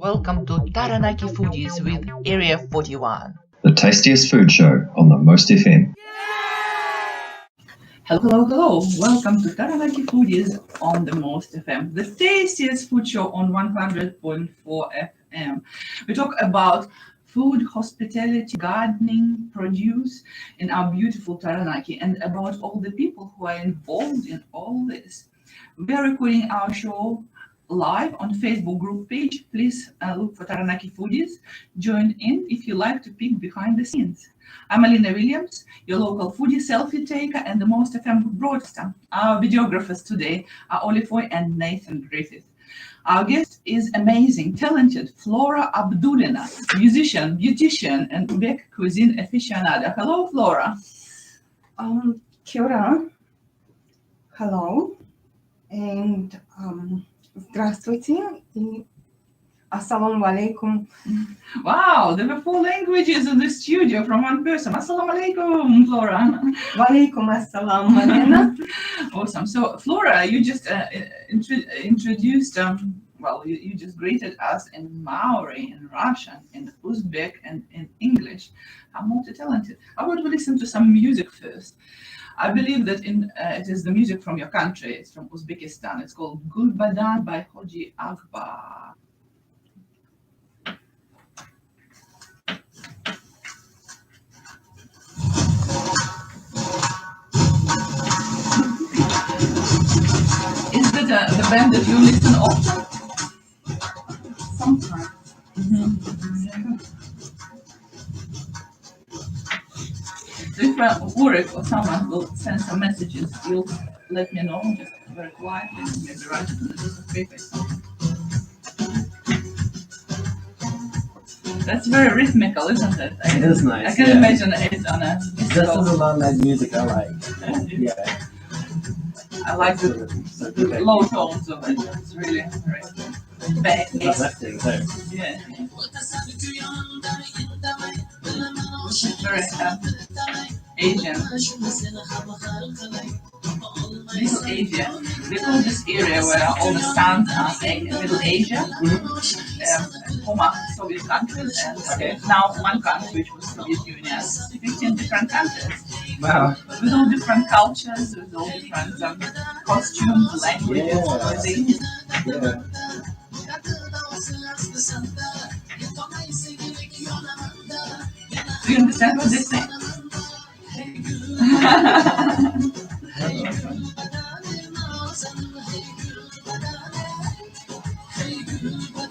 Welcome to Taranaki Foodies with Area 41. The tastiest food show on the Most FM. Hello. Welcome to Taranaki Foodies on the Most FM, the tastiest food show on 100.4 FM. We talk about food, hospitality, gardening, produce in our beautiful Taranaki and about all the people who are involved in all this. We are recording our show live on Facebook group page. Please look for Taranaki Foodies. Join in if you like to peek behind the scenes. I'm Alina Williams, your local foodie selfie taker and the Most FM broadcaster. Our videographers today are Olifoy and Nathan Griffith. Our guest is amazing, talented Flora Abdulina, musician, beautician, and Uzbek cuisine aficionado. Hello, Flora. Kia ora. Hello. And здравствуйте и assalamu alaikum. Wow, there were 4 languages in the studio from one person. Assalamu alaikum, Flora. Walaikum assalam, Malena. Awesome. So, Flora, you just introduced, you just greeted us in Maori, in Russian, in Uzbek, and in English. I'm multi-talented. I want to listen to some music first. I believe that it is the music from your country. It's from Uzbekistan. It's called Gul Badan by Hoji Akbar. Is that the band that you listen often? Sometimes. So if Ulrich or someone will send some messages, you'll let me know, just very quietly, and maybe write it on a piece of paper. That's very rhythmical, isn't it? It is nice. I can imagine it on a This is a lot of music I like. Yeah. I like the low tones of it. It's really very Uplifting too. yeah. Very Asian. Little Asia. They call this area where all the sons are saying Middle Asia. Former Soviet countries, and now one country, which was Soviet Union, 15 different countries. Wow. With all different cultures, with all different costumes, languages, everything. Yeah. Do you understand what they say?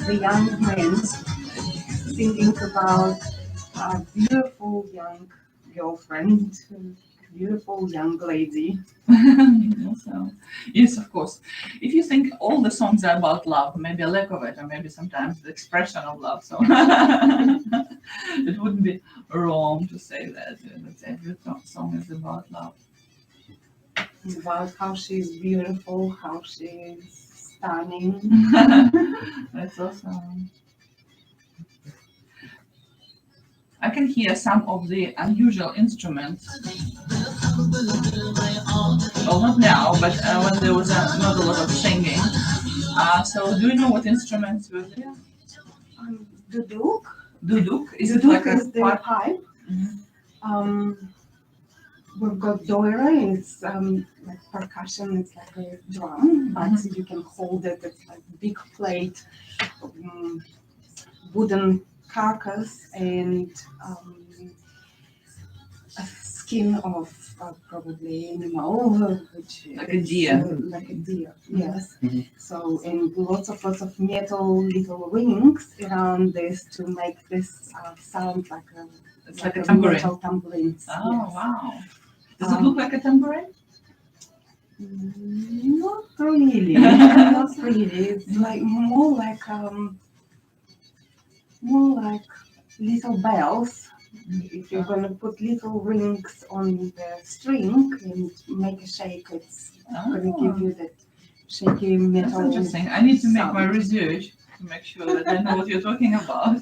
The young men thinking about a beautiful young girlfriend, beautiful young lady. So, yes, of course. If you think all the songs are about love, maybe a lack of it, or maybe sometimes the expression of love, so it wouldn't be wrong to say that every song is about love. It's about how she's beautiful, how she's stunning. That's awesome. I can hear some of the unusual instruments. Well, not now, but when there was not a lot of singing. So, do you know what instruments were there? Duduk. Duduk? Is it Duduk like is a the pipe. We've got doira, it's like percussion, it's like a drum, but you can hold it, it's like a big plate, wooden carcass, and a skin of probably animal, which Like a deer. Like a deer, yes. Mhm. So, and lots of metal little rings around this to make this sound like a It's like a tambourine. metal tambourine. Oh, Yes. wow. Does it look like a tambourine? Not really. Not really. It's like more like little bells. If you're gonna put little rings on the string and make a shake, it's gonna give you that shaky That's metal. interesting. I need to make my sound. research to make sure that I know what you're talking about.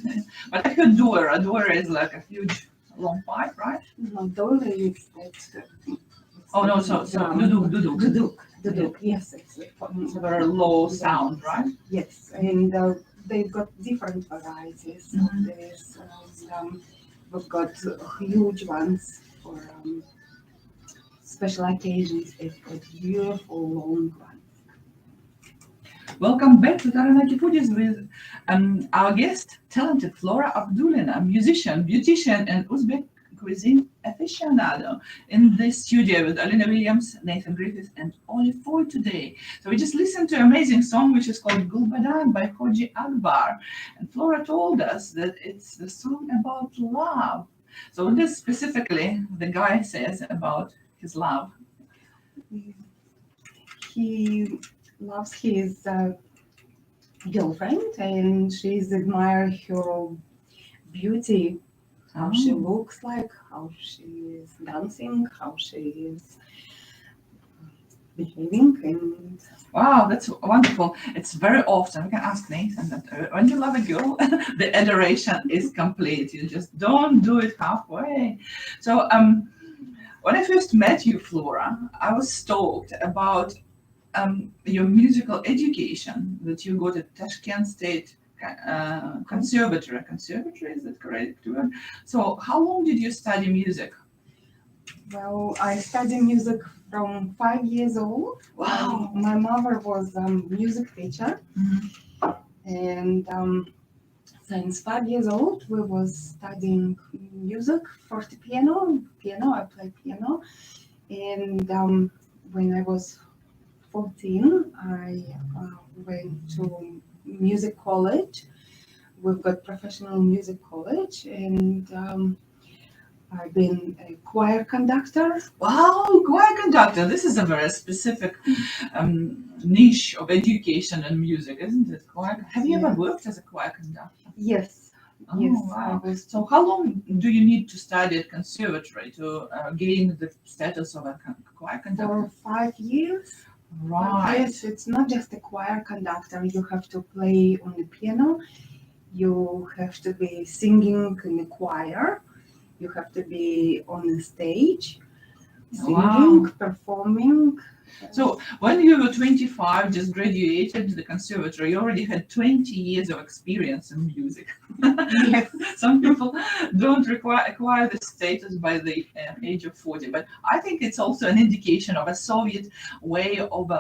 But I heard doira. Doira is like a huge long pipe, right? No, doira is that. Oh no, so duduk. Duduk, yes, it's It's a very low sound, right? yes, and they've got different varieties of this. And, we've got huge ones for special occasions. They've got beautiful long ones. Welcome back to Taranaki Foodies with our guest, talented Flora Abdulina, musician, beautician, and Uzbek cuisine aficionado in the studio with Alina Williams, Nathan Griffith, and Oli Foy today. So we just listened to an amazing song which is called Gulbadan by Hoji Akbar. And Flora told us that it's the song about love. So what does specifically the guy says about his love? He loves his girlfriend, and she's admire her beauty, how she looks like, how she is dancing, how she is behaving. And Wow, that's wonderful. It's very often, we can ask Nathan that when you love a girl, the adoration is complete. You just don't do it halfway. So when I first met you, Flora, I was stoked about your musical education that you got at Tashkent State Conservatory. Conservatory, is that correct word? So how long did you study music? well, I studied music from 5 years old. Wow. My mother was a music teacher, and since 5 years old, we was studying music, fortepiano, piano. I play piano, and when I was 14, I went to music college. We've got professional music college, and I've been a choir conductor. Wow, choir conductor. This is a very specific niche of education and music, isn't it? Choir. Have you ever worked as a choir conductor? Yes, Oh, yes, wow. I was. So how long do you need to study at conservatory to gain the status of a choir conductor? For 5 years. Right. Yes, it's not just a choir conductor. You have to play on the piano. You have to be singing in the choir. You have to be on the stage, singing, performing. So when you were 25, just graduated the conservatory, you already had 20 years of experience in music. Yes. Some people don't acquire the status by the age of 40, but I think it's also an indication of a Soviet way of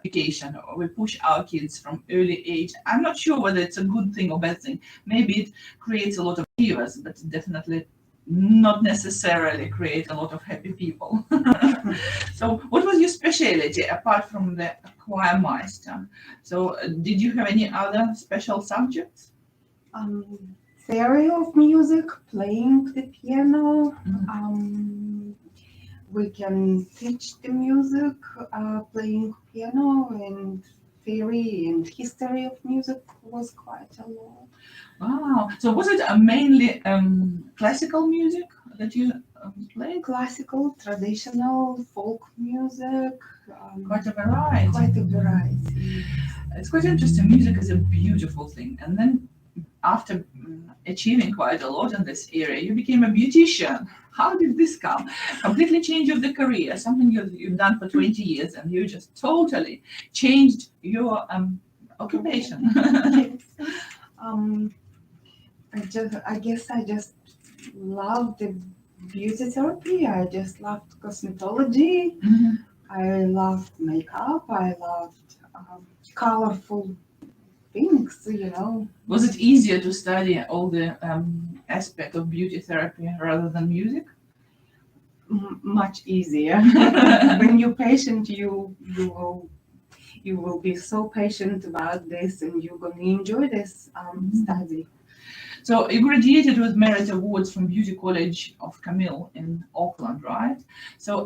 education. We push our kids from early age. I'm not sure whether it's a good thing or bad thing. Maybe it creates a lot of viewers, but definitely not necessarily create a lot of happy people. So what was your specialty apart from the choirmeister? So did you have any other special subjects? Theory of music, playing the piano. We can teach the music, playing piano, and theory and history of music was quite a lot. Wow. So was it mainly classical music that you played? Classical, traditional, folk music. Quite a variety. Quite a variety. It's quite interesting. Music is a beautiful thing. And then after achieving quite a lot in this area, you became a beautician. How did this come? Completely change of the career, something you've done for 20 years, and you just totally changed your occupation. I guess I just loved the beauty therapy. I just loved cosmetology. I loved makeup. I loved colorful things, you know. Was it easier to study all the aspect of beauty therapy rather than music? Much easier. When you're patient, you will be so patient about this, and you're going to enjoy this study. So you graduated with merit awards from Beauty College of Camille in Auckland, right? So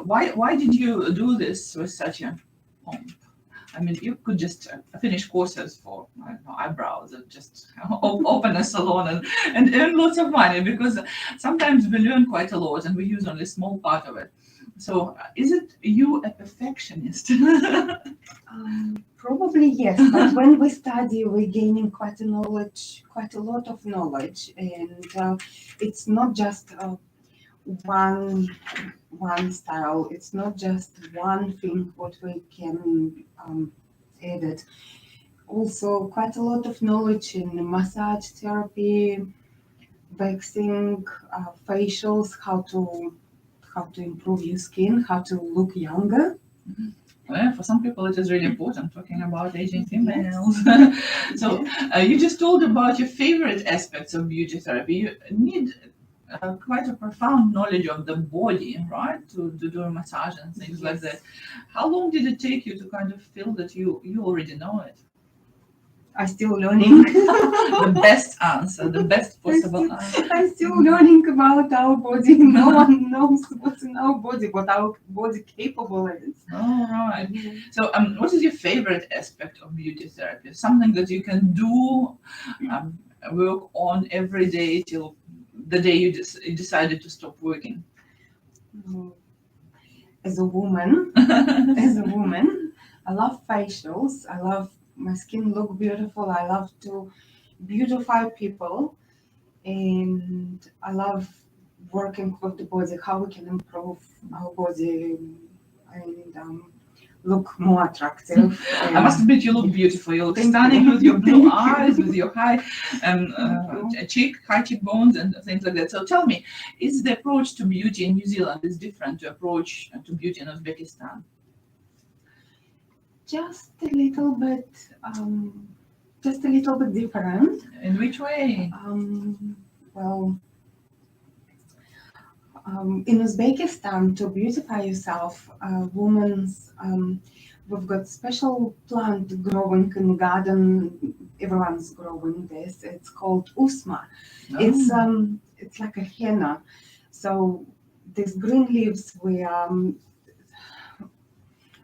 why did you do this with such a pomp? I mean, you could just finish courses for, I don't know, eyebrows and just open a salon and earn lots of money, because sometimes we learn quite a lot and we use only a small part of it. So is it you a perfectionist? Probably yes, but when we study, we're gaining quite a lot of knowledge, and it's not just one style. It's not just one thing what we can edit. also quite a lot of knowledge in massage therapy, waxing, facials, how to improve your skin, how to look younger. Well, for some people, it is really important talking about aging Yes. females. So, you just told about your favorite aspects of beauty therapy. You need quite a profound knowledge of the body, right, to do a massage and things like that. How long did it take you to kind of feel that you already know it? I'm still learning. The best answer, the best possible answer. I'm still learning about our body. No one knows what's in our body, what our body capable is. All right. So, what is your favorite aspect of beauty therapy? Something that you can do, work on every day till the day you decided to stop working. As a woman, I love facials. I love my skin look beautiful. I love to beautify people, and I love working with the body, how we can improve our body and look more attractive. I must admit, you look beautiful. You look stunning with your blue eyes, with your high cheekbones and things like that. So tell me, is the approach to beauty in New Zealand is different to approach to beauty in Uzbekistan? Just a little bit different. In which way? Well, in Uzbekistan, to beautify yourself, we've got special plant growing in the garden. Everyone's growing this. It's called usma. Oh. It's like a henna. So these green leaves we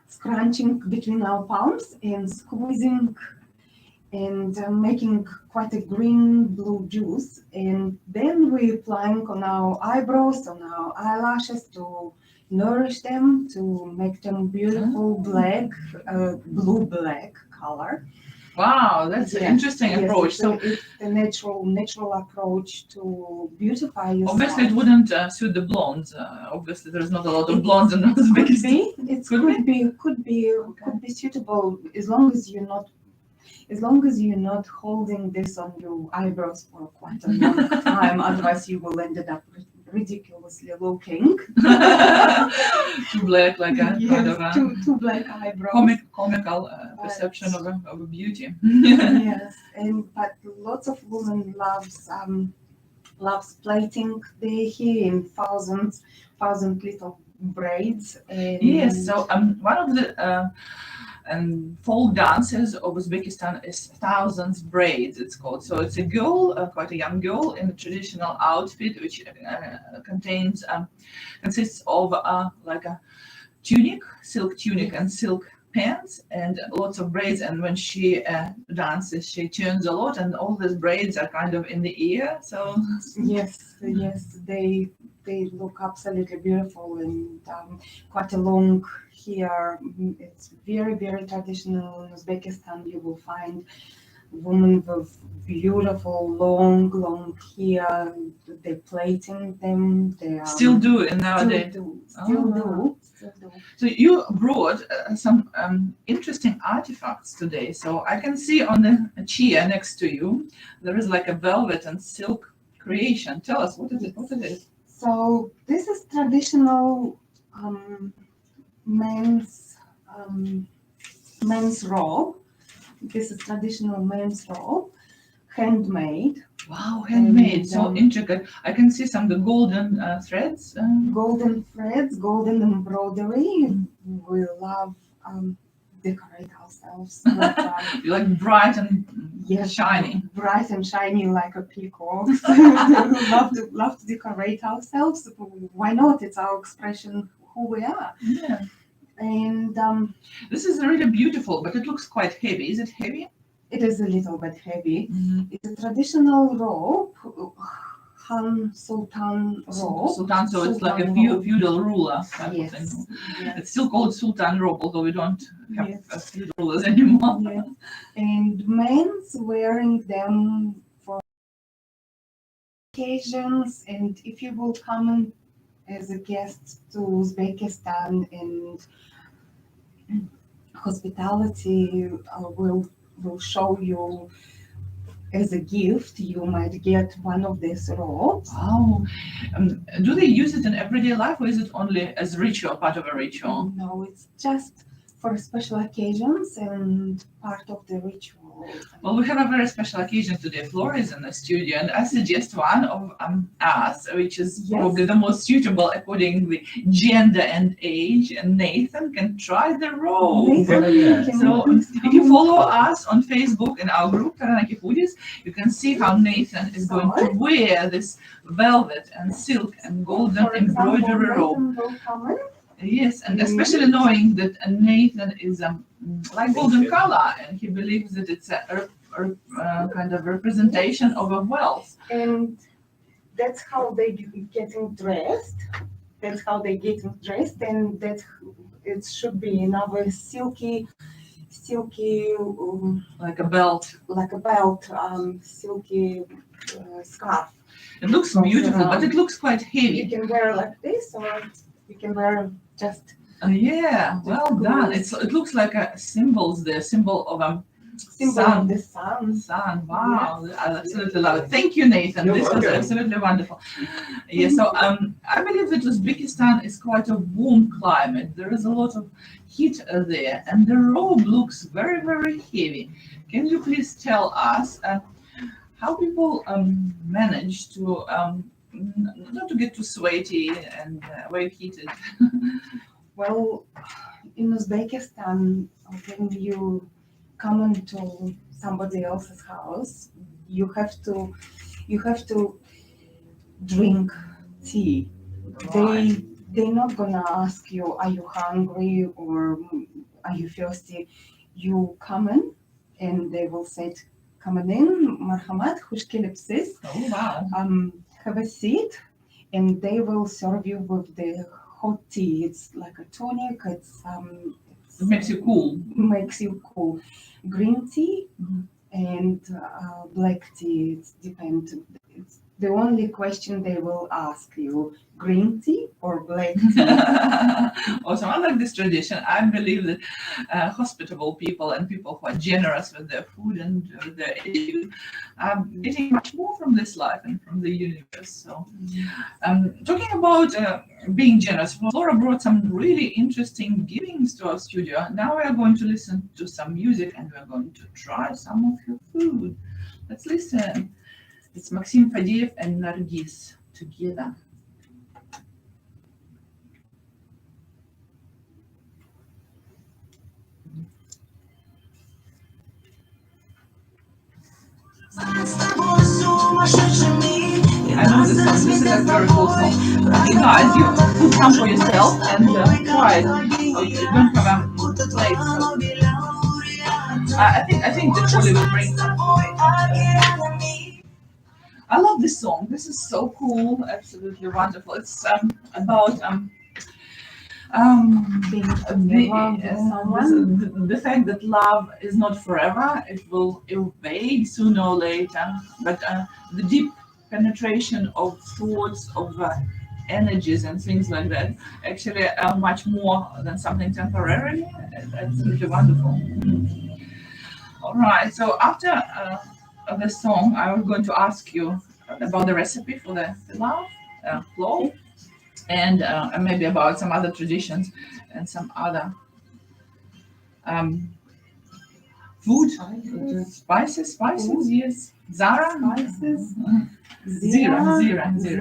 scrunching between our palms and squeezing and making quite a green blue juice, and then we're applying on our eyebrows, on our eyelashes to nourish them, to make them beautiful black, blue black color. Wow, that's an interesting approach. So it's a natural approach to beautify yourself. Obviously, it wouldn't suit the blondes. Obviously, there's not a lot of blondes in Uzbekistan. Could be suitable as long as you're not holding this on your eyebrows for quite a long time. Otherwise, you will end up ridiculously looking. Too black, like a kind of a two black eyebrows. comical perception of a beauty. Yes, but lots of women loves plaiting their hair in thousand little braids. Yes, so one of the folk dances of Uzbekistan is thousands braids, it's called. So it's a girl, quite a young girl, in a traditional outfit, which consists of like a tunic, silk tunic and silk pants and lots of braids. And when she dances, she turns a lot, and all these braids are kind of in the ear. So yes, they look absolutely beautiful, and quite a long hair. It's very, very traditional in Uzbekistan. You will find women with beautiful long hair. They're plaiting them. They still do it nowadays. Still do. So you brought some interesting artifacts today. So I can see on the chair next to you, there is like a velvet and silk creation. Tell us, what is it? What it is? So this is traditional men's robe. This is traditional men's robe, handmade. Wow, handmade, so intricate. I can see some of the golden threads. Golden threads, golden embroidery. We love decorate ourselves. You like bright and shiny. Bright and shiny like a peacock. love to decorate ourselves. Why not? It's our expression who we are. Yeah. And this is really beautiful, but it looks quite heavy. Is it heavy? It is a little bit heavy. Mm-hmm. It's a traditional robe, Sultan robe. Sultan, so it's like a feudal ruler type of thing. Yes. It's still called Sultan robe, although we don't have feudal rulers anymore. Yes. And men's wearing them for occasions, and if you will come as a guest to Uzbekistan, and hospitality will show you as a gift. You might get one of these robes. Wow. Do they use it in everyday life, or is it only as ritual, part of a ritual? No, it's just for special occasions and part of the ritual. Well, we have a very special occasion today. Flora is in the studio, and I suggest one of us, which is Yes. probably the most suitable according to the gender and age. And Nathan can try the robe. Nathan, yeah. can So you if you follow us on Facebook in our group, Taranaki Foodies, you can see how Nathan is going to wear this velvet and silk and golden For example, embroidery robe. Nathan will come in. Yes, and especially knowing that Nathan is like golden color, and he believes that it's a kind of representation of a wealth. And that's how they getting dressed. That's how they getting dressed, and that it should be in our silky, Like a belt. like a belt, silky scarf. It looks beautiful, but it looks quite You heavy. can wear like this, or you can wear just Yeah, well done. It looks like a symbols, the symbol of a symbol sun. of the sun. Sun. Wow, I absolutely love it. Thank you, Nathan. You're This was welcome. absolutely wonderful. Yeah, so I believe that Uzbekistan is quite a warm climate. There is a lot of heat there, and the robe looks very, very heavy. Can you please tell us how people manage to not to get too sweaty and very heated? Well, in Uzbekistan, when you come into somebody else's house, you have to drink tea. They're not gonna ask you, are you hungry or are you thirsty? You come in and they will say, come on in, marhamat, khush kelibsiz. Oh wow! Have a seat, and they will serve you with the hot tea. It's like a tonic. It makes you cool. Makes you cool. Green tea Mhm. and black tea. It depends. It's the only question they will ask you: green tea or black tea? Awesome. I like this tradition. I believe that hospitable people and people who are generous with their food and with their attitude are getting much more from this life and from the universe. So, talking about being generous, Flora brought some really interesting givings to our studio. Now we are going to listen to some music and we're going to try some of your food. Let's listen. It's Maxim Fadeev and Nargis together. I know this song. This is a very cool song. Guys, you put some for yourself and try it. Oh, you don't have a plate, so I think that Oli will bring. I love this song. This is so cool. Absolutely wonderful. It's about Being in love with someone. the fact that love is not forever. It will evade sooner or later. But the deep penetration of thoughts, of energies and things like that actually are much more than something temporary. Absolutely wonderful. All right. So after the song, I was going to ask you about the recipe for the pilaf, flour, and maybe about some other traditions and some other food, spices, yes. Zara? Spices. Zira.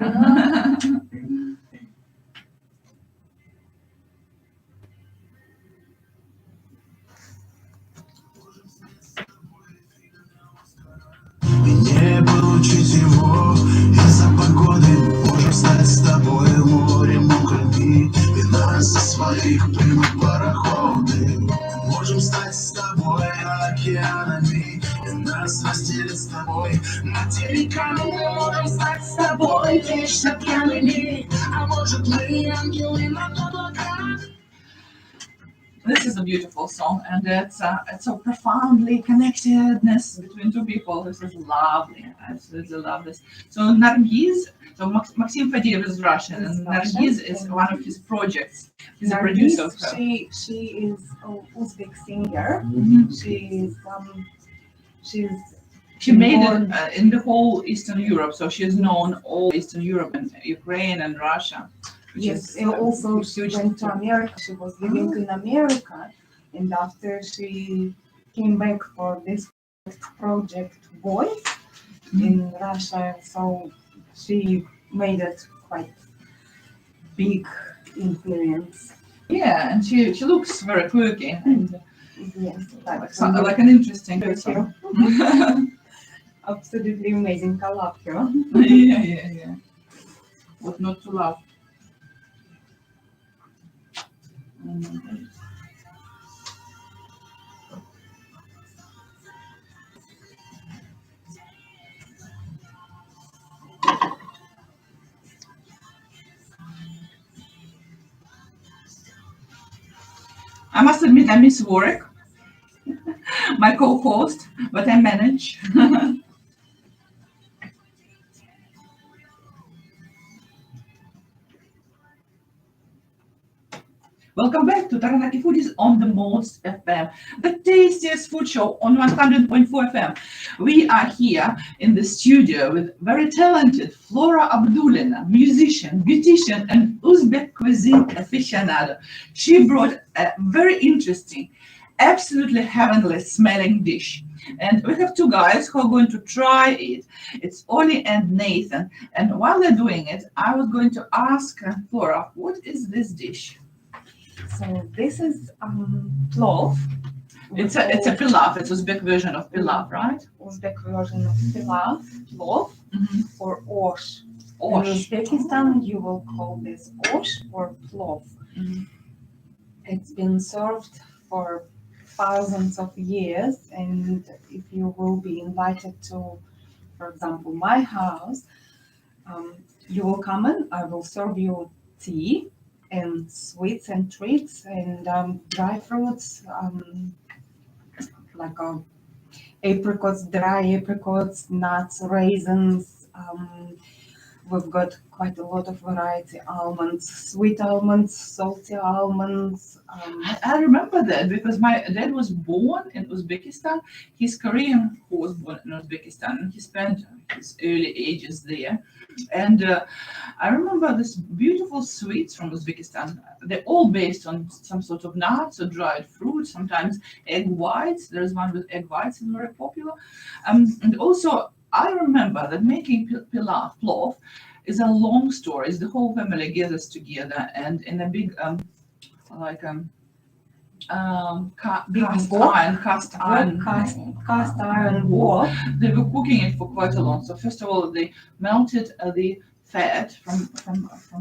Не получить его из-за погоды. Можем стать с тобой морем уходи. И нас со своих примут пароходы. Можем стать с тобой океанами. И нас разделит с тобой материками. Мы можем стать с тобой лишь океанами. А может мы ангелы на облаках. This is a beautiful song, and it's so profoundly connectedness between two people. This is lovely. I absolutely love this. So Nargiz, so Maxim Fadeev is Russian, and Nargiz is one of his projects. He's a producer of her. She is an Uzbek singer. Mhm. She is She made born- it in the whole Eastern Europe, so she's known all Eastern Europe and Ukraine and Russia. Which Yes, is, and also huge. she went to America. She was living in America, and after she came back for this project Voice in Russia, so she made it quite big influence. Yeah, and she looks very quirky and Yes, like an interesting Thank person. you. Absolutely amazing. I love her. Yeah. What not to love? I must admit, I miss work, my co-host, but I manage. Welcome back to Taranaki Foodies on the Most FM, the tastiest food show on 100.4 FM. We are here in the studio with very talented Flora Abdulina, musician, beautician, and Uzbek cuisine aficionado. She brought a very interesting, absolutely heavenly smelling dish. And we have two guys who are going to try it. It's Oli and Nathan. And while they're doing it, I was going to ask Flora, what is this dish? So this is plov. It's a pilaf. It's Uzbek version of pilaf, right? Uzbek version of pilaf, plov, or osh. In Osh. Uzbekistan, you will call this osh or plov. Mhm. It's been served for thousands of years, and if you will be invited to, for example, my house, you will come in. I will serve you tea and sweets and treats and dry fruits, like apricots, dry apricots, nuts, raisins. We've got quite a lot of variety: almonds, sweet almonds, salty almonds. I remember that because my dad was born in Uzbekistan. He's Korean who was born in Uzbekistan, and he spent his early ages there. And I remember this beautiful sweets from Uzbekistan. They're all based on some sort of nuts or dried fruit, sometimes egg whites. There's one with egg whites is very popular. And also, I remember that making pilaf, plov, is a long story. It's the whole family gathers together and in a big, cast iron wok. They were cooking it for quite a long. So first of all, they melted the fat from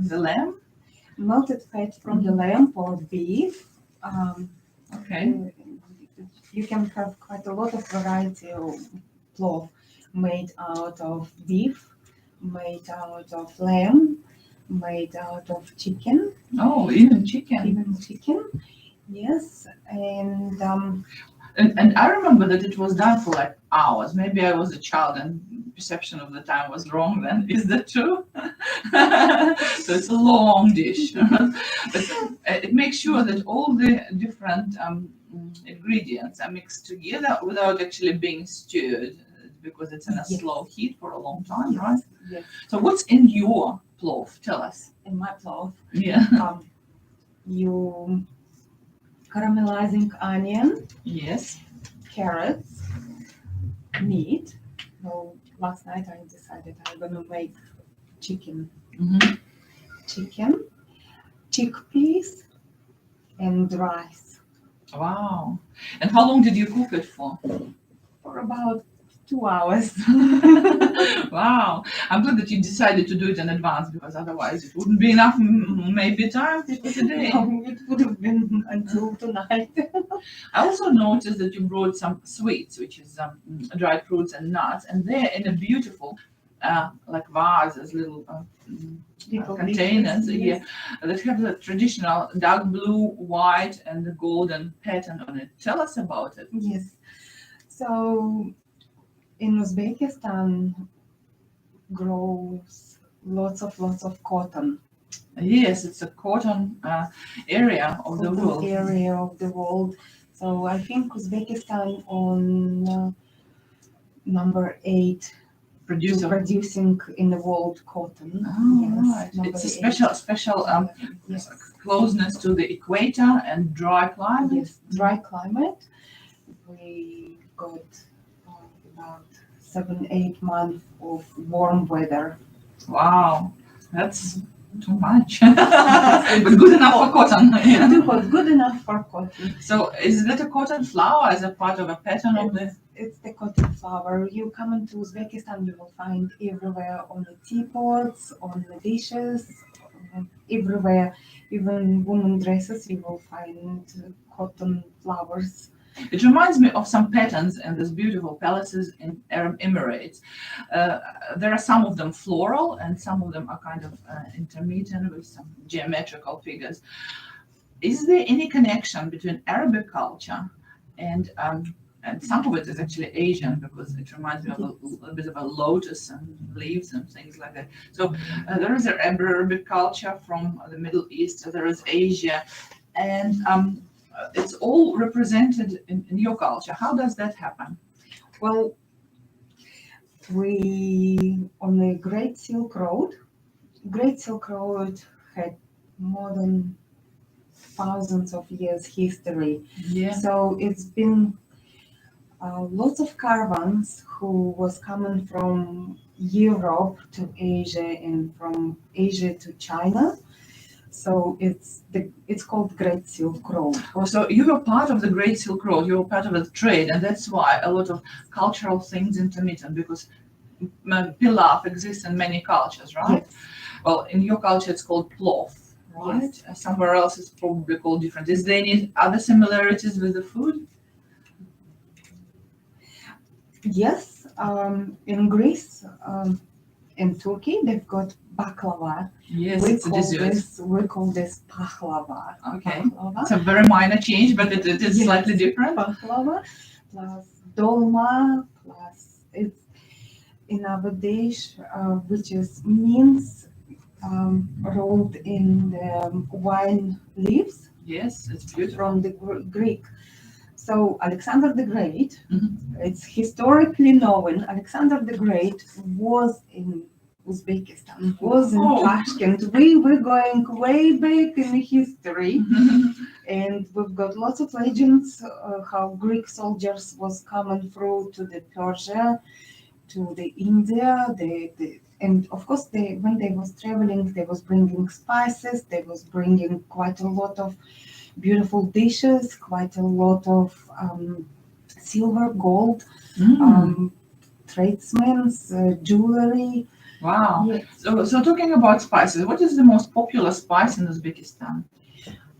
the lamb. Melted fat from the lamb or beef. Okay. You can have quite a lot of variety of plov made out of beef, made out of lamb, made out of chicken. Oh, even chicken. Even chicken, yes. And And I remember that it was done for like hours. Maybe I was a child and perception of the time was wrong then. Is that true? So it's a long dish. But it makes sure that all the different ingredients are mixed together without actually being stirred because it's in a Yes. slow heat for a long time, right? yes, So what's in your plov? Tell us. in my plov, Yeah. you caramelizing onion, Yes. carrots, meat. Well, last night I decided I'm gonna make chicken, Mhm. chickpeas, and rice Wow. And how long did you cook it for? for about 2 hours. Wow. I'm glad that you decided to do it in advance because otherwise it wouldn't be enough maybe time for today. It would have been until tonight. I also noticed that you brought some sweets, which is dried fruits and nuts, and they're in a beautiful like vases, little containers dishes, here that have the traditional dark blue, white, and the golden pattern on it. Tell us about it. Yes. So in Uzbekistan grows lots of cotton. Yes, it's a cotton area of the Cotton world. area of the world. So I think Uzbekistan on number 8 Producer. producing in the world cotton. Oh, right. number It's a 8. special Yes. closeness to the equator and dry climate. Yes, dry climate. We got about 7-8 months of warm weather. Wow, that's too much, but good enough for cotton. Yeah. It was good enough for cotton. So, is that a cotton flower as a part of a pattern of the? It's the cotton flower. You come into Uzbekistan, you will find everywhere on the teapots, on the dishes, everywhere. Even women dresses, you will find cotton flowers. It reminds me of some patterns in these beautiful palaces in Arab Emirates. There are some of them floral, and some of them are kind of intermittent with some geometrical figures. Is there any connection between Arabic culture and some of it is actually Asian, because it reminds me of a little bit of a lotus and leaves and things like that. So there is an Arabic culture from the Middle East, there is Asia, and it's all represented in your culture. How does that happen? Well, we on the Great Silk Road had more than thousands of years history. Yeah. So it's been lots of caravans who was coming from Europe to Asia and from Asia to China. So it's called Great Silk Road. Oh, so you were part of the Great Silk Road, you were part of the trade, and that's why a lot of cultural things intermittent, because pilaf exists in many cultures, right? Yes. Well, in your culture it's called plof, right? Yes. Somewhere else it's probably called different. Is there any other similarities with the food? Yes, in Greece, in Turkey, they've got baklava. Yes, we it's a dessert. We call this pahlava. Okay. Pahlava. It's a very minor change, but it is Yes. slightly different. Pahlava plus dolma plus it's another dish which is means rolled in the wine leaves Yes, it's beautiful. from the Greek. So Alexander the Great, Mhm. it's historically known, Alexander the Great was in Uzbekistan, was in Oh. Tashkent. We're going way back in history, and we've got lots of legends how Greek soldiers was coming through to the Persia, to the India. And of course, when they was traveling, they was bringing spices. They was bringing quite a lot of beautiful dishes, quite a lot of silver, gold, tradesmen, jewelry. Wow. Yes. So talking about spices, what is the most popular spice in Uzbekistan?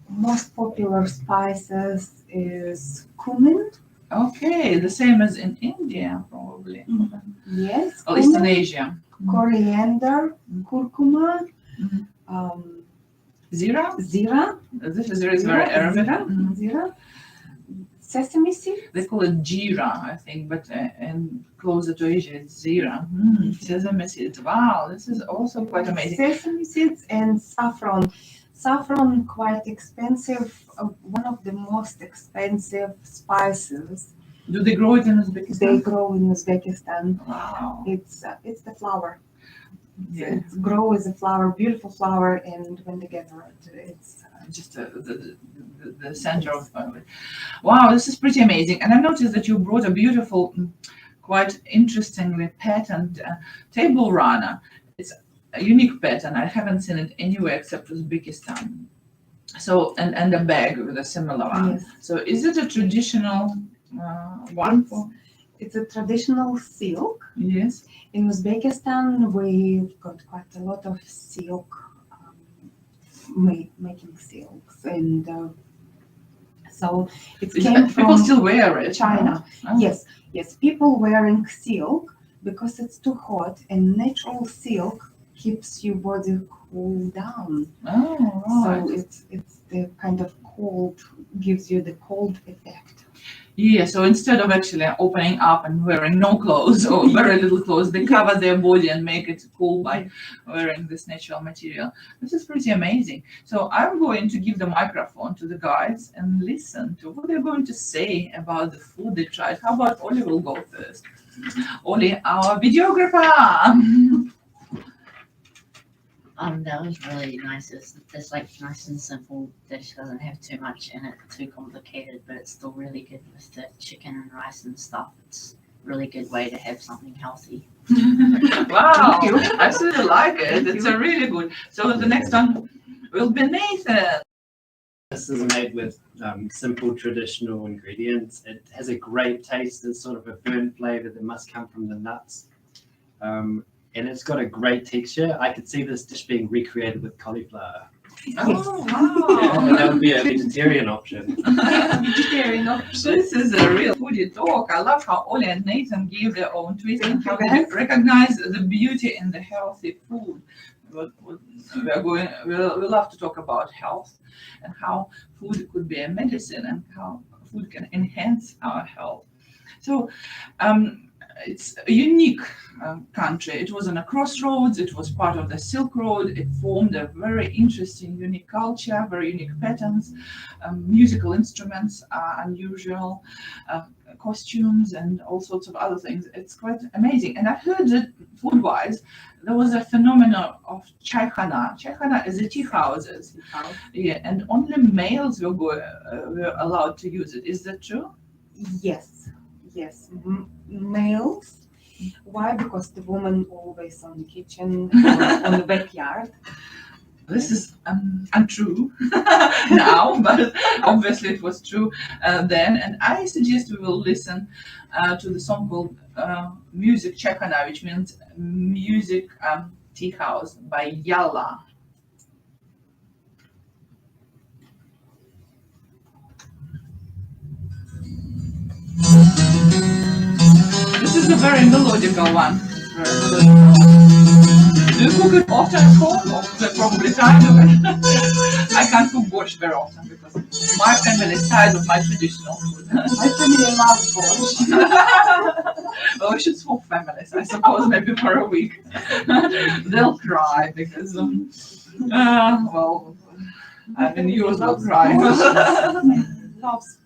Most popular spices is cumin. Okay, the same as in India, probably. Yes. Or Eastern cumin, Asia. coriander, curcuma, Mhm. Zira? zira. This is very Arabic. Mhm. Zira, sesame seed. They call it jira, I think, but and closer to Asia, it's zira. Sesame seeds. Wow, this is also quite amazing. Sesame seeds and saffron. Saffron quite expensive. One of the most expensive spices. Do they grow it in They Uzbekistan? grow in Uzbekistan. Wow. It's the flower. Yeah. It's grow as a flower, beautiful flower, and when they gather it, it's Just the center of it. Wow, this is pretty amazing. And I noticed that you brought a beautiful, quite interestingly patterned table runner. It's a unique pattern. I haven't seen it anywhere except Uzbekistan. So, and a bag with a similar one. Yes. So is it a traditional one? It's a traditional silk. Yes. In Uzbekistan, we've got quite a lot of silk, making silks, and so it came People from still wear it. China. Oh. Yes, people wearing silk because it's too hot, and natural silk keeps your body cool down. Oh, right. So it's the kind of cold, gives you the cold effect. Yeah, so instead of actually opening up and wearing no clothes or very little clothes, they cover their body and make it cool by wearing this natural material. This is pretty amazing. So I'm going to give the microphone to the guides and listen to what they're going to say about the food they tried. How about Oliver will go first? Oli, our videographer. That was really nice. It's like nice and simple dish. Doesn't have too much in it, too complicated, but it's still really good with the chicken and rice and stuff. It's a really good way to have something healthy. Wow, I still like it. It's a really good. So the next one will be Nathan. This is made with simple traditional ingredients. It has a great taste. It's sort of a burnt flavor that must come from the nuts. And it's got a great texture. I could see this dish being recreated with cauliflower. Oh, Yeah, wow. that would be a vegetarian option. Vegetarian option. This is a real foodie talk. I love how Oli and Nathan give their own twist and how they recognize the beauty in the healthy food. We'll love to talk about health and how food could be a medicine and how food can enhance our health. So it's a unique country. It was on a crossroads. It was part of the Silk Road. It formed a very interesting, unique culture, very unique patterns. Musical instruments are unusual, costumes, and all sorts of other things. It's quite amazing. And I heard that food-wise, there was a phenomenon of chaikhana. Chaikhana is the tea houses. Yeah, and only males were allowed to use it. Is that true? Yes, yes. Males. Why? Because the woman always on the kitchen, on the backyard. This is untrue now, but obviously it was true then. And I suggest we will listen to the song called Music Chaikhana, which means music tea house by Yalla. This is a very melodical one. Do you cook it often at home, or probably tired of it? I can't cook borscht very often because my family is tired of my traditional food. My family loves borscht. Well, we should swap families, I suppose, maybe for a week. They'll cry because, well, I mean, yours will cry. Loves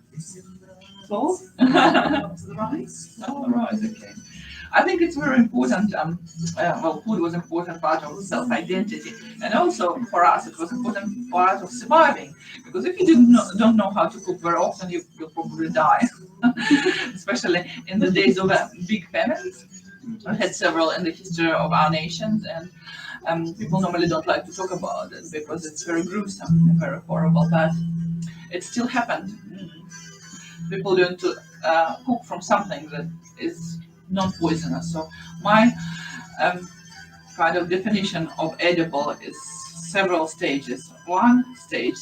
clothes. Loves the rice. Oh, right, okay. I think it's very important. Well, food was an important part of self-identity, and also for us, it was important part of surviving. Because if you don't know how to cook very often, you'll probably die. Especially in the days of big famines. We had several in the history of our nations, and people normally don't like to talk about it because it's very gruesome and very horrible. But it still happened. People learn to cook from something that is non-poisonous. So my kind of definition of edible is several stages. One stage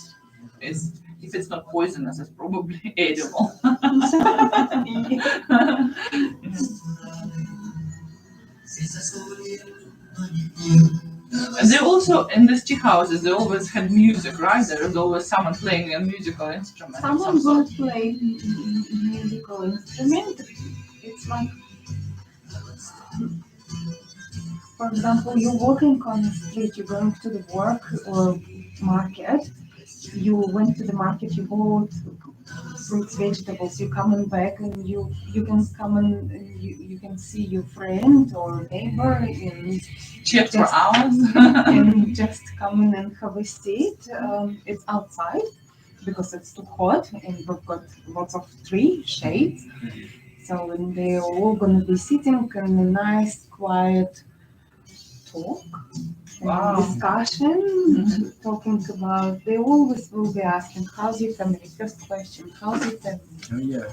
is if it's not poisonous, it's probably edible. And they also, in these tea houses, they always had music, right? There was always someone playing a musical instrument. Someone will play musical instrument. It's like, for example, you're walking on the street, you're going to the work or market. You went to the market, you bought fruits, vegetables. You're coming back, and you can come and you can see your friend or neighbor and Chat for hours. and just come in and have a seat. It's outside because it's too hot, and we've got lots of tree shades. So and they're all going to be sitting in a nice, quiet talk, Wow. discussion, talking about. They always will be asking, "How's your family?" First question, "How's your family? Oh, yeah.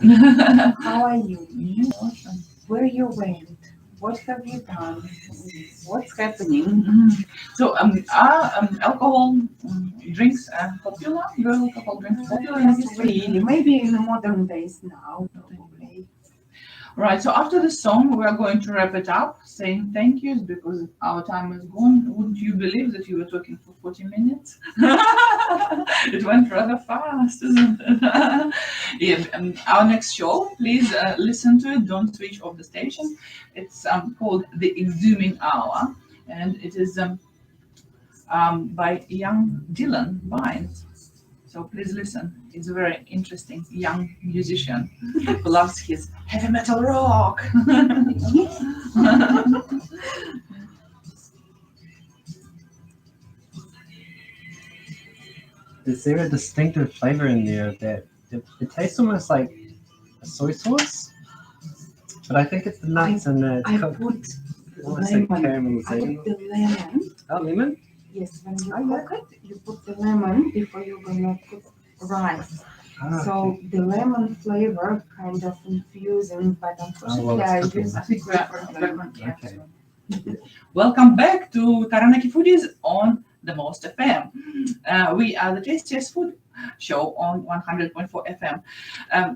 How are you? Awesome. Where you went? What have you done? What's happening?" Mhm. So, are alcohol drinks popular? Were alcohol drinks popular in Not history? really. Maybe in the modern days now, probably. Right, so after the song, we are going to wrap it up, saying thank yous because our time is gone. Wouldn't you believe that you were talking for 40 minutes? It went rather fast, isn't it? Yeah, our next show, please listen to it. Don't switch off the station. It's called The Exhuming Hour, and it is by young Dylan Vines. So So please listen. He's a very interesting young musician who loves his heavy metal rock. Is there a distinctive flavor in there that it tastes almost like a soy sauce? But I think it's the nuts and the I cooked. put Almost like lemon. I caramelization. put the lemon. Oh, lemon? Yes, when you cook it, you put the lemon before you're gonna cook rice. Ah, So the lemon flavor kind of infusing, but unfortunately I it's cooking. use I think we are lemon. Okay. Welcome back to Taranaki Foodies on the Most FM. We are the tastiest food show on 100.4 FM.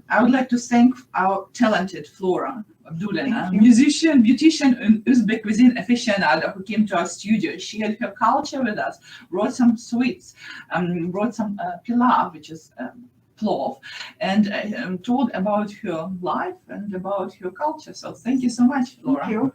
I would like to thank our talented Flora Abdulina, musician, beautician, and Uzbek cuisine aficionado who came to our studio, shared her culture with us, brought some sweets, brought some pilaf, which is plov, and told about her life and about her culture. So thank you so much, Flora.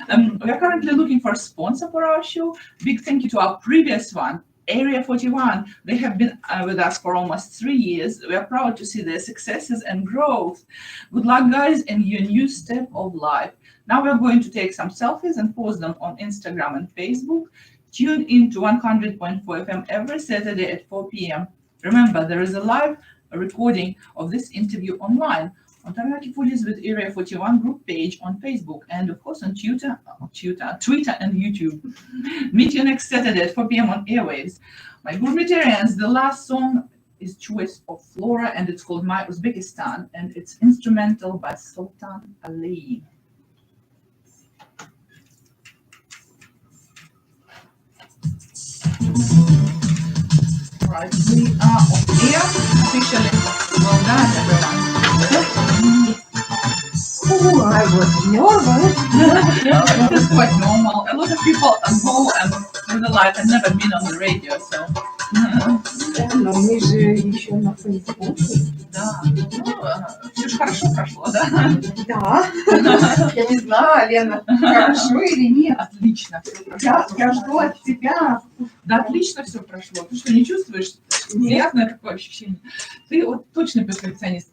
Thank you. We are currently looking for a sponsor for our show. Big thank you to our previous one, Area 41. They have been with us for almost 3 years. We are proud to see their successes and growth. Good luck, guys, in your new step of life. Now we're going to take some selfies and post them on Instagram and Facebook. Tune in to 100.4 FM every Saturday at 4 p.m. Remember, there is a live recording of this interview online on Taranaki Foodies with Area 41 group page on Facebook, and of course on Twitter and YouTube. Meet you next Saturday at 4 p.m. on airwaves. My gourmetarians, the last song is choice of Flora, and it's called My Uzbekistan, and it's instrumental by Sultan Ali. Right, we are on air officially. Well done, everyone. Ooh, I was nervous. This is quite normal. A lot of people go and through the life and never been on the radio, so. Но мы же еще на Фейсбуке. Да, ну, все же хорошо прошло, да? Да. Я не знаю, Лена, хорошо или нет. Отлично все прошло. Я жду от тебя. Да, отлично все прошло. Ты что, не чувствуешь? Приятное такое ощущение. Ты вот точно перфекционист.